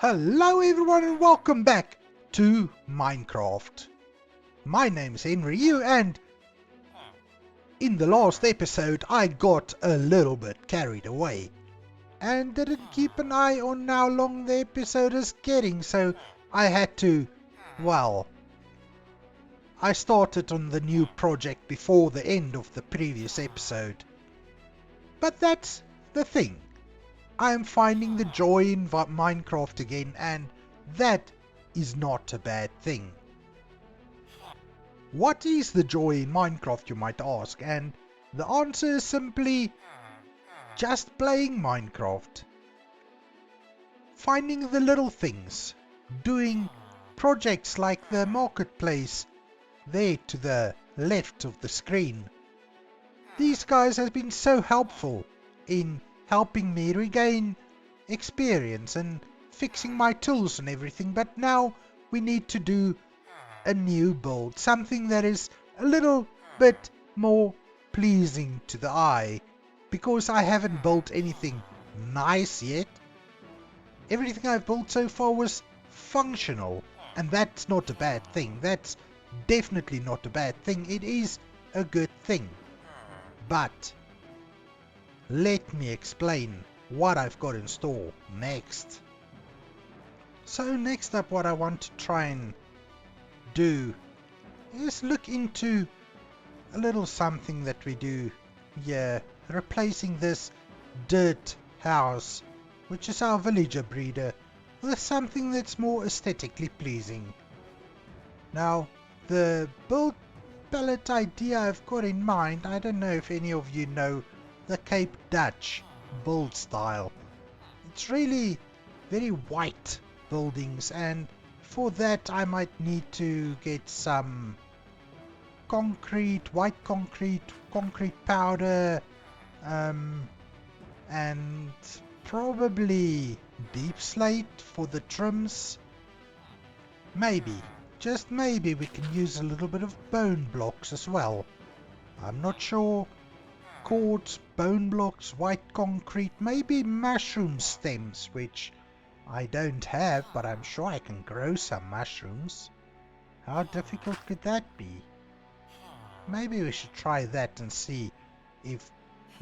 Hello everyone and welcome back to Minecraft. My name is Henry and in the last episode I got a little bit carried away and didn't keep an eye on how long the episode is getting, so I had to, I started on the new project before the end of the previous episode. But that's the thing. I am finding the joy in Minecraft again, and that is not a bad thing. What is the joy in Minecraft, you might ask? And the answer is simply just playing Minecraft. Finding the little things. Doing projects like the marketplace there to the left of the screen. These guys have been so helpful in helping me regain experience and fixing my tools and everything, but now we need to do a new build, something that is a little bit more pleasing to the eye, because I haven't built anything nice yet. Everything I've built so far was functional, and that's not a bad thing. That's definitely not a bad thing. It is a good thing. But let me explain what I've got in store next. So next up, what I want to try and do is look into a little something that we do here, replacing this dirt house, which is our villager breeder, with something that's more aesthetically pleasing. Now, the build palette idea I've got in mind, I don't know if any of you know the Cape Dutch build style. It's really very white buildings, and for that I might need to get some white concrete powder, and probably deep slate for the trims. Maybe, just maybe, we can use a little bit of bone blocks as well. I'm not sure. Quartz, bone blocks, white concrete, maybe mushroom stems, which I don't have, but I'm sure I can grow some mushrooms. How difficult could that be? Maybe we should try that and see if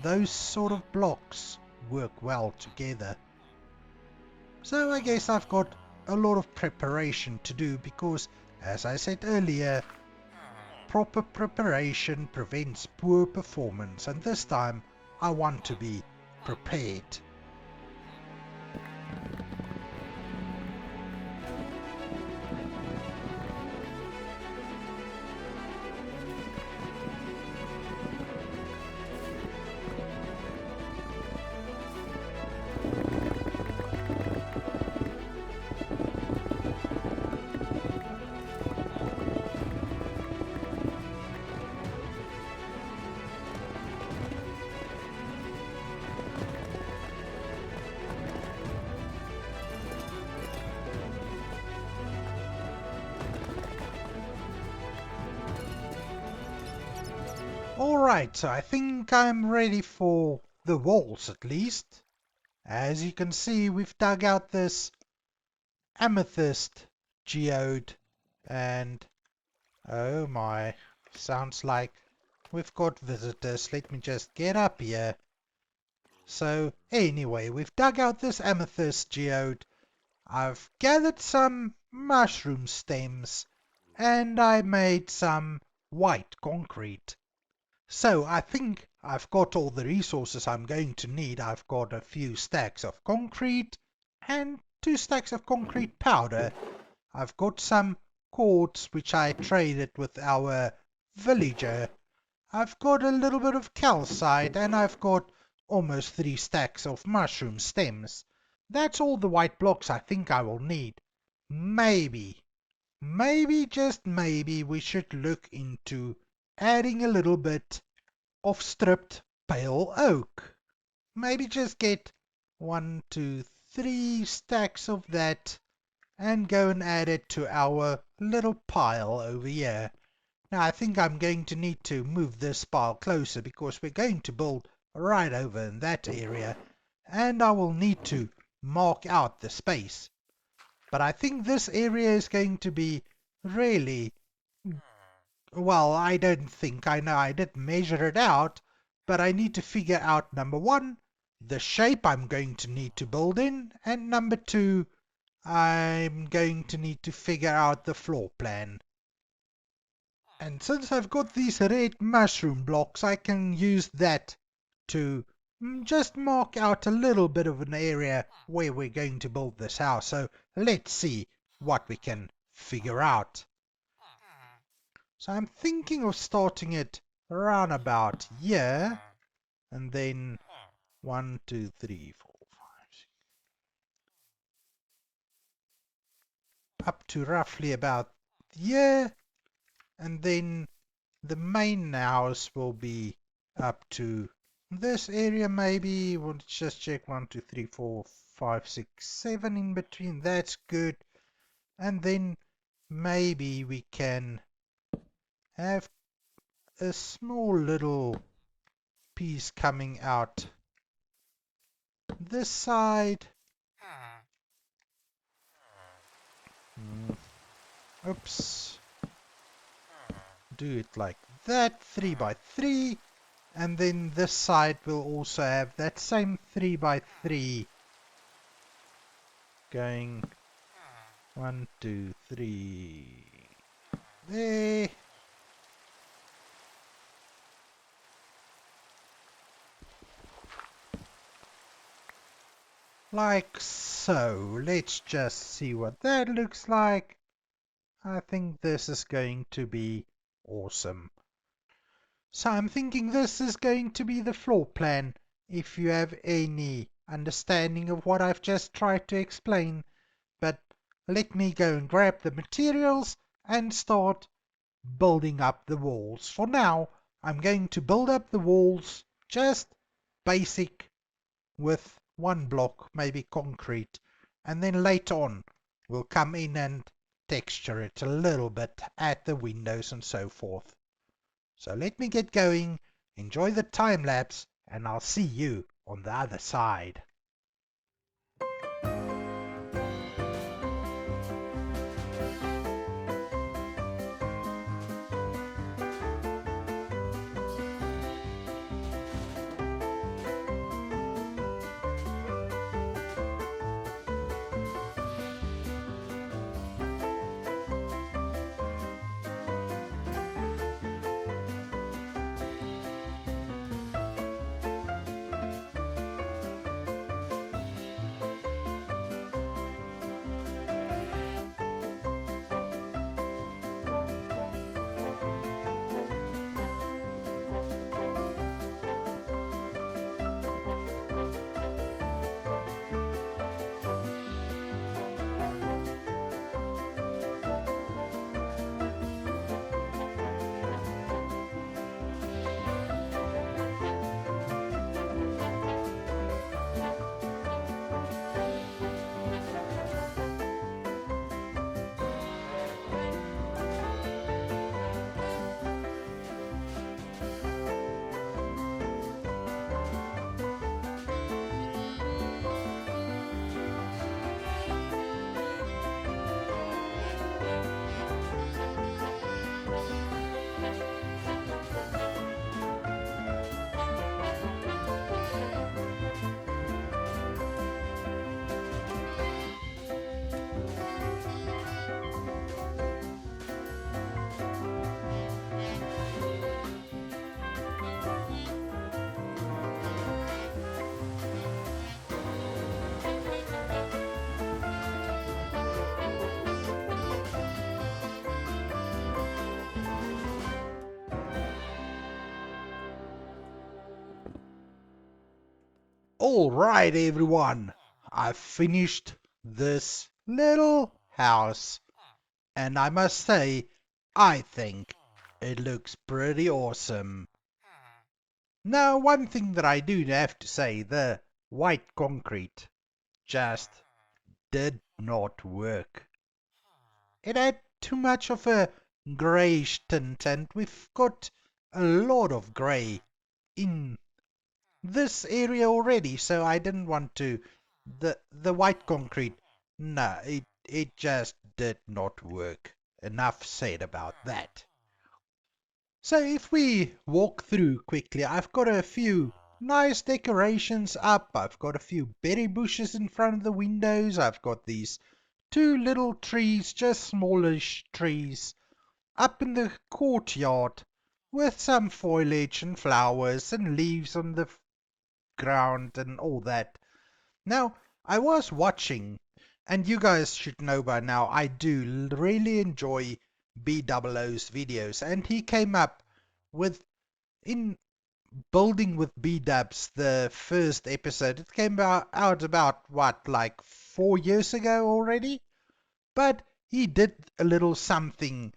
those sort of blocks work well together. So I guess I've got a lot of preparation to do because, as I said earlier, proper preparation prevents poor performance, and this time I want to be prepared. Alright, so I think I'm ready for the walls at least. As you can see, we've dug out this amethyst geode, and oh my, sounds like we've got visitors. Let me just get up here. So anyway, we've dug out this amethyst geode. I've gathered some mushroom stems, and I made some white concrete. So I think I've got all the resources I'm going to need. I've got a few stacks of concrete and 2 stacks of concrete powder. I've got some quartz which I traded with our villager. I've got a little bit of calcite, and I've got almost 3 stacks of mushroom stems. That's all the white blocks I think I will need. Maybe, just maybe, we should look into adding a little bit of stripped pale oak. Maybe just get 1, 2, 3 stacks of that and go and add it to our little pile over here. Now I think I'm going to need to move this pile closer because we're going to build right over in that area, and I will need to mark out the space. But I think this area is going to be really, well, I don't think I know. I did measure it out, but I need to figure out number one, the shape I'm going to need to build in, and number two, I'm going to need to figure out the floor plan. And since I've got these red mushroom blocks, I can use that to just mark out a little bit of an area where we're going to build this house. So let's see what we can figure out. So I'm thinking of starting it around about here, and then 1, 2, 3, 4, 5, 6, up to roughly about here, and then the main house will be up to this area maybe. We'll just check 1, 2, 3, 4, 5, 6, 7 in between. That's good. And then maybe we can have a small little piece coming out this side. Oops. Do it like that, 3 by 3. And then this side will also have that same 3 by 3 going 1, 2, 3 there. Like so. Let's just see what that looks like. I think this is going to be awesome. So I'm thinking this is going to be the floor plan. If you have any understanding of what I've just tried to explain, but let me go and grab the materials and start building up the walls. For now, I'm going to build up the walls just basic with one block, maybe concrete, and then later on we'll come in and texture it a little bit, add the windows and so forth. So let me get going, enjoy the time lapse, and I'll see you on the other side. Alright everyone, I've finished this little house, and I must say, I think it looks pretty awesome. Now, one thing that I do have to say, the white concrete just did not work. It had too much of a greyish tint, and we've got a lot of grey in this area already, so I didn't want to the white concrete. No, it just did not work. Enough said about that. So if we walk through quickly, I've got a few nice decorations up. I've got a few berry bushes in front of the windows. I've got these two little trees, just smallish trees, up in the courtyard with some foliage and flowers and leaves on the ground and all that. Now, I was watching, and you guys should know by now, I do really enjoy B00's videos, and he came up with, in Building with B-Dubs, the first episode. It came out about, what, like 4 years ago already? But he did a little something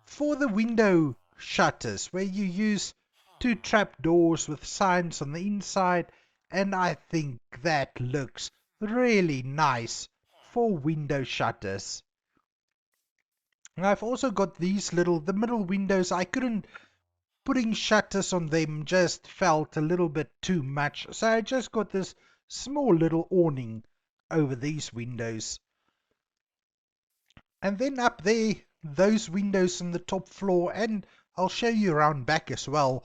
for the window shutters where you use two trap doors with signs on the inside, and I think that looks really nice for window shutters. And I've also got these the middle windows. I couldn't, putting shutters on them just felt a little bit too much, so I just got this small little awning over these windows. And then up there, those windows on the top floor, and I'll show you around back as well.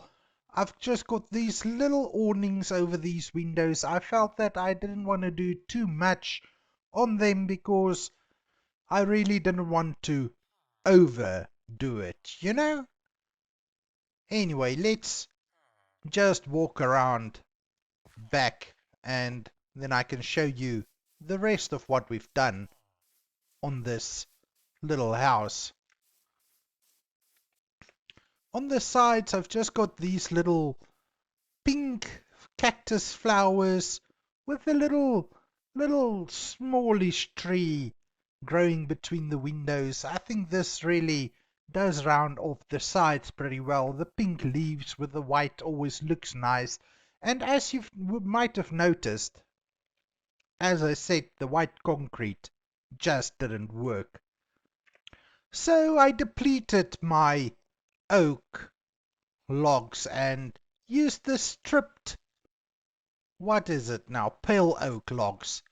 I've just got these little awnings over these windows. I felt that I didn't want to do too much on them because I really didn't want to overdo it, you know? Anyway, let's just walk around back and then I can show you the rest of what we've done on this little house. On the sides, I've just got these little pink cactus flowers with a little smallish tree growing between the windows. I think this really does round off the sides pretty well. The pink leaves with the white always looks nice. And as you might have noticed, as I said, the white concrete just didn't work. So I depleted my oak logs and used the stripped, what is it now, pale oak logs.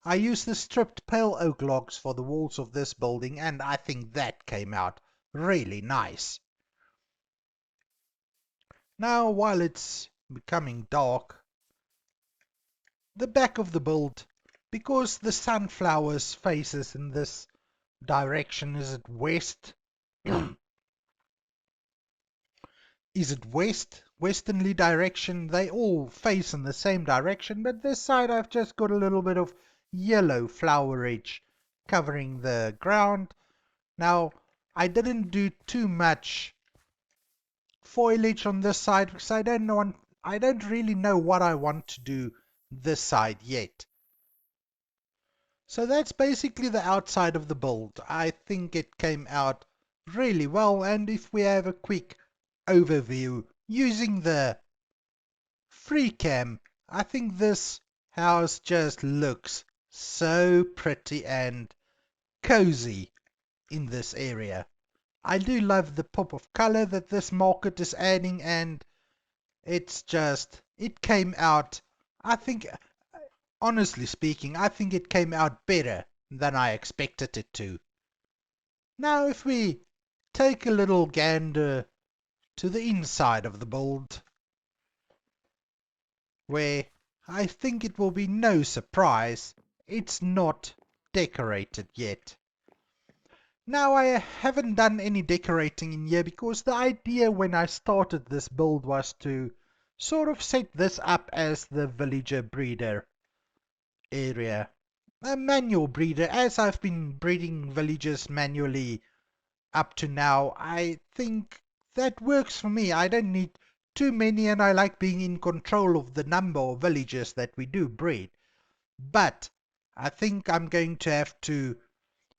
I used the stripped pale oak logs for the walls of this building, and I think that came out really nice. Now, while it's becoming dark, the back of the build, because the sunflowers faces in this direction, is it west? Is it west? Westernly direction, they all face in the same direction, but this side I've just got a little bit of yellow flowerage covering the ground. Now, I didn't do too much foliage on this side because I don't really know what I want to do this side yet. So that's basically the outside of the build. I think it came out really well, and if we have a quick overview using the free cam, I think this house just looks so pretty and cozy in this area. I do love the pop of color that this market is adding, and it came out, I think, honestly speaking, I think it came out better than I expected it to. Now if we take a little gander to the inside of the build, where I think it will be no surprise it's not decorated yet. Now I haven't done any decorating in here because the idea when I started this build was to sort of set this up as the villager breeder area. A manual breeder, as I've been breeding villagers manually up to now. I think that works for me. I don't need too many, and I like being in control of the number of villagers that we do breed. But I think I'm going to have to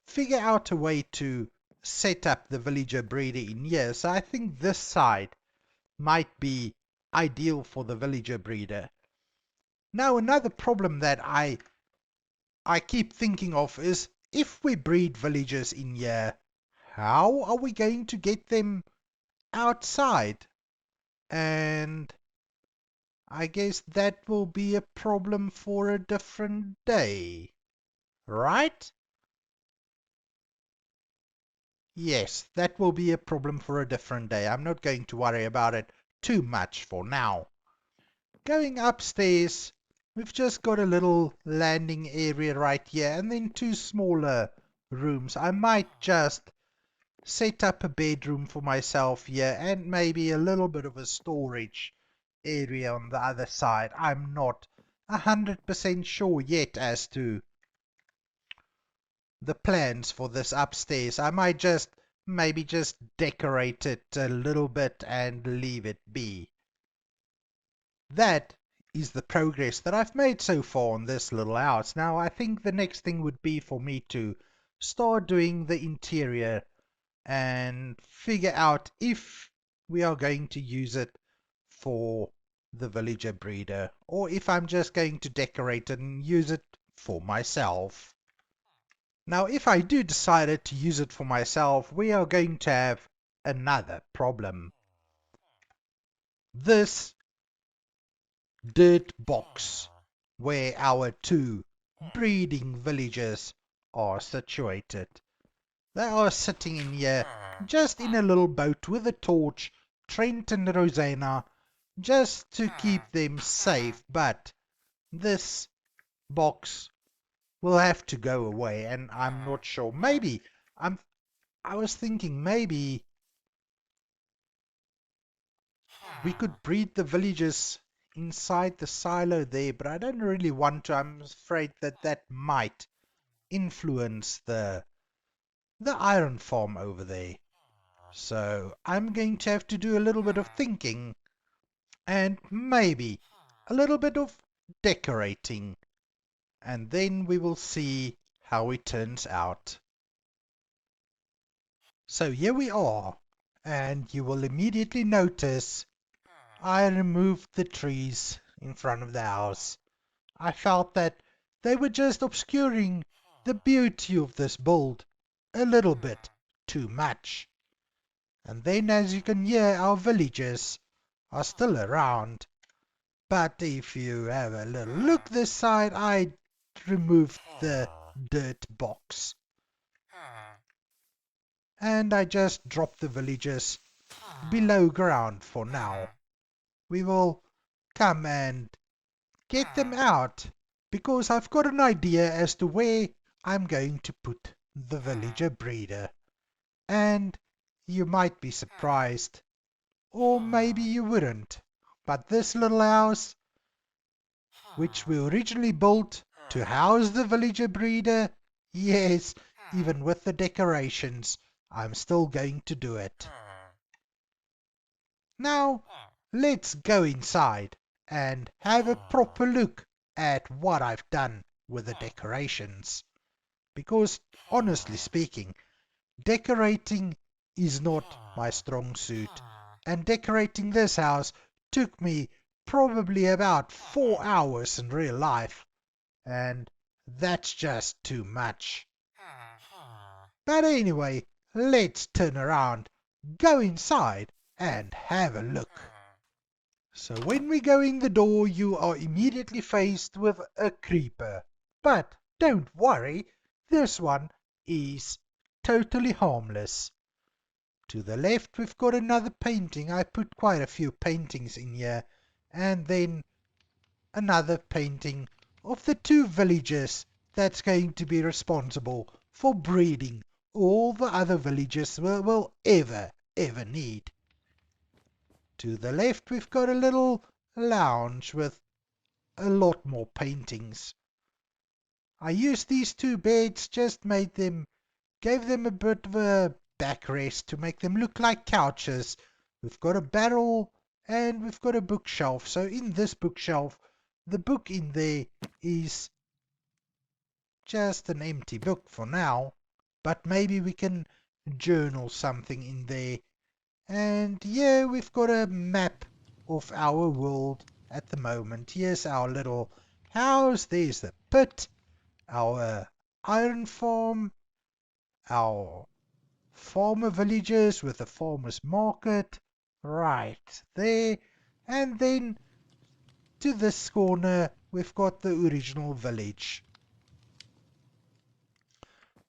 figure out a way to set up the villager breeder in here. So I think this side might be ideal for the villager breeder. Now another problem that I keep thinking of is, if we breed villagers in here, how are we going to get them outside? And I guess that will be a problem for a different day, right? Yes, that will be a problem for a different day. I'm not going to worry about it too much for now. Going upstairs, we've just got a little landing area right here, and then two smaller rooms. I might just set up a bedroom for myself here, and maybe a little bit of a storage area on the other side. I'm not 100% sure yet as to the plans for this upstairs. I might just maybe just decorate it a little bit and leave it be. That is the progress that I've made so far on this little house. Now I think the next thing would be for me to start doing the interior and figure out if we are going to use it for the villager breeder or if I'm just going to decorate it and use it for myself. Now, if I do decide to use it for myself, we are going to have another problem. This dirt box where our two breeding villages are situated. They are sitting in here just in a little boat with a torch, Trent and Rosanna, just to keep them safe, but this box will have to go away, and I'm not sure. Maybe I was thinking maybe we could breed the villagers inside the silo there, but I don't really want to. I'm afraid that that might influence the iron farm over there. So I'm going to have to do a little bit of thinking and maybe a little bit of decorating, and then we will see how it turns out. So here we are, and you will immediately notice I removed the trees in front of the house. I felt that they were just obscuring the beauty of this build a little bit too much. And then, as you can hear, our villagers are still around. But if you have a little look this side, I removed the dirt box. And I just dropped the villagers below ground for now. We will come and get them out because I've got an idea as to where I'm going to put the villager breeder. And you might be surprised, or maybe you wouldn't. But this little house, which we originally built to house the villager breeder, yes, even with the decorations, I'm still going to do it. Now, let's go inside and have a proper look at what I've done with the decorations. Because, honestly speaking, decorating is not my strong suit. And decorating this house took me probably about 4 hours in real life. And that's just too much. But anyway, let's turn around, go inside, and have a look. So when we go in the door, you are immediately faced with a creeper. But don't worry, this one is totally harmless. To the left, we've got another painting. I put quite a few paintings in here. And then another painting of the two villagers that's going to be responsible for breeding all the other villagers will ever need. To the left, we've got a little lounge with a lot more paintings. I used these two beds, just gave them a bit of a backrest to make them look like couches. We've got a barrel and we've got a bookshelf. So in this bookshelf, the book in there is just an empty book for now, but maybe we can journal something in there. And yeah, we've got a map of our world at the moment. Here's our little house, there's the pit, our iron farm, our farmer villages with a farmer's market right there, and then to this corner we've got the original village.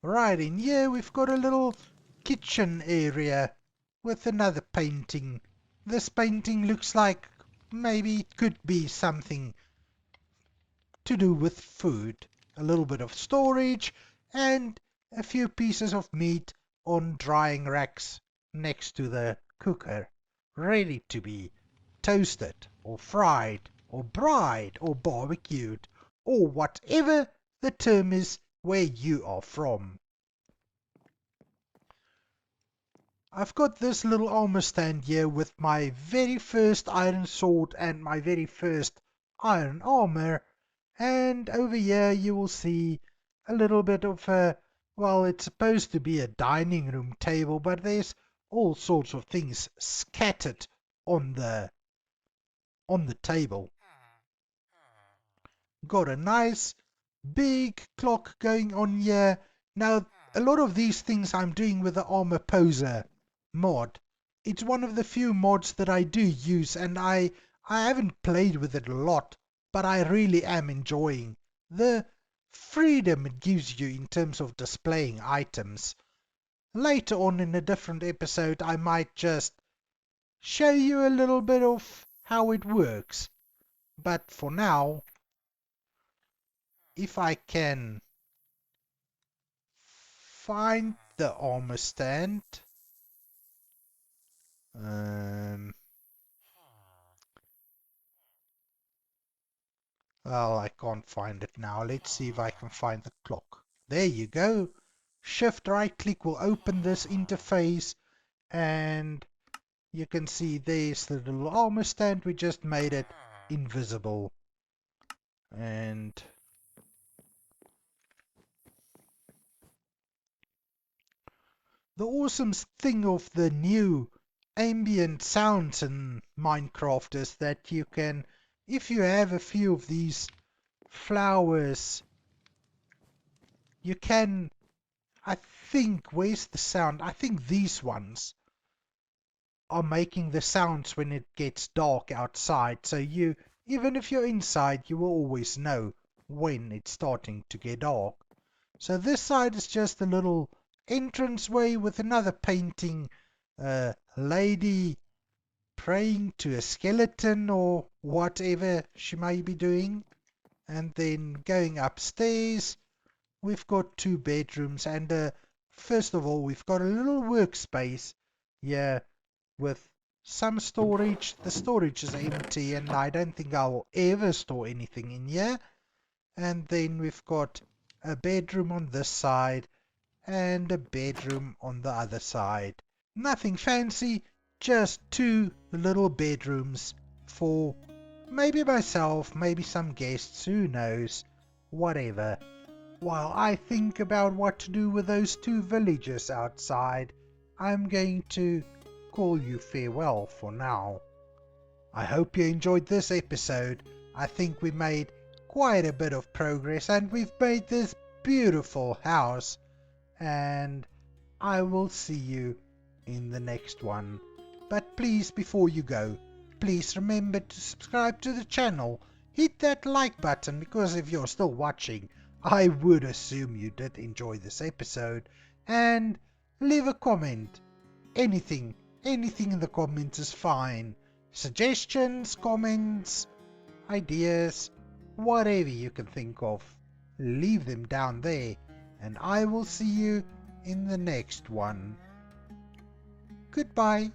Right in here we've got a little kitchen area with another painting. This painting looks like maybe it could be something to do with food. A little bit of storage and a few pieces of meat on drying racks next to the cooker, ready to be toasted or fried or braised or barbecued or whatever the term is where you are from. I've got this little armor stand here with my very first iron sword and my very first iron armor, and over here you will see a little bit of a, well, it's supposed to be a dining room table, but there's all sorts of things scattered on the table. Got a nice big clock going on here. Now, a lot of these things I'm doing with the Armor Poser mod. It's one of the few mods that I do use, and I haven't played with it a lot, but I really am enjoying the freedom it gives you in terms of displaying items. Later on in a different episode, I might just show you a little bit of how it works. But for now, if I can find the armor stand, well, I can't find it now. Let's see if I can find the clock. There you go. Shift right click will open this interface, and you can see there's the little armor stand. We just made it invisible. And the awesome thing of the new ambient sounds in Minecraft is that you can, if you have a few of these flowers, you can, I think, where's the sound? I think these ones are making the sounds when it gets dark outside. So you, even if you're inside, you will always know when it's starting to get dark. So this side is just a little entranceway with another painting, a lady praying to a skeleton or whatever she may be doing. And then going upstairs, we've got 2 bedrooms, and first of all, we've got a little workspace here with some storage. The storage is empty, and I don't think I will ever store anything in here. And then we've got a bedroom on this side and a bedroom on the other side. Nothing fancy, just 2 little bedrooms for maybe myself, maybe some guests, who knows, whatever. While I think about what to do with those 2 villagers outside, I'm going to call you farewell for now. I hope you enjoyed this episode. I think we made quite a bit of progress, and we've made this beautiful house, and I will see you in the next one. But please, before you go, please remember to subscribe to the channel. Hit that like button, because if you're still watching, I would assume you did enjoy this episode. And leave a comment. Anything in the comments is fine. Suggestions, comments, ideas, whatever you can think of, leave them down there, and I will see you in the next one. Goodbye.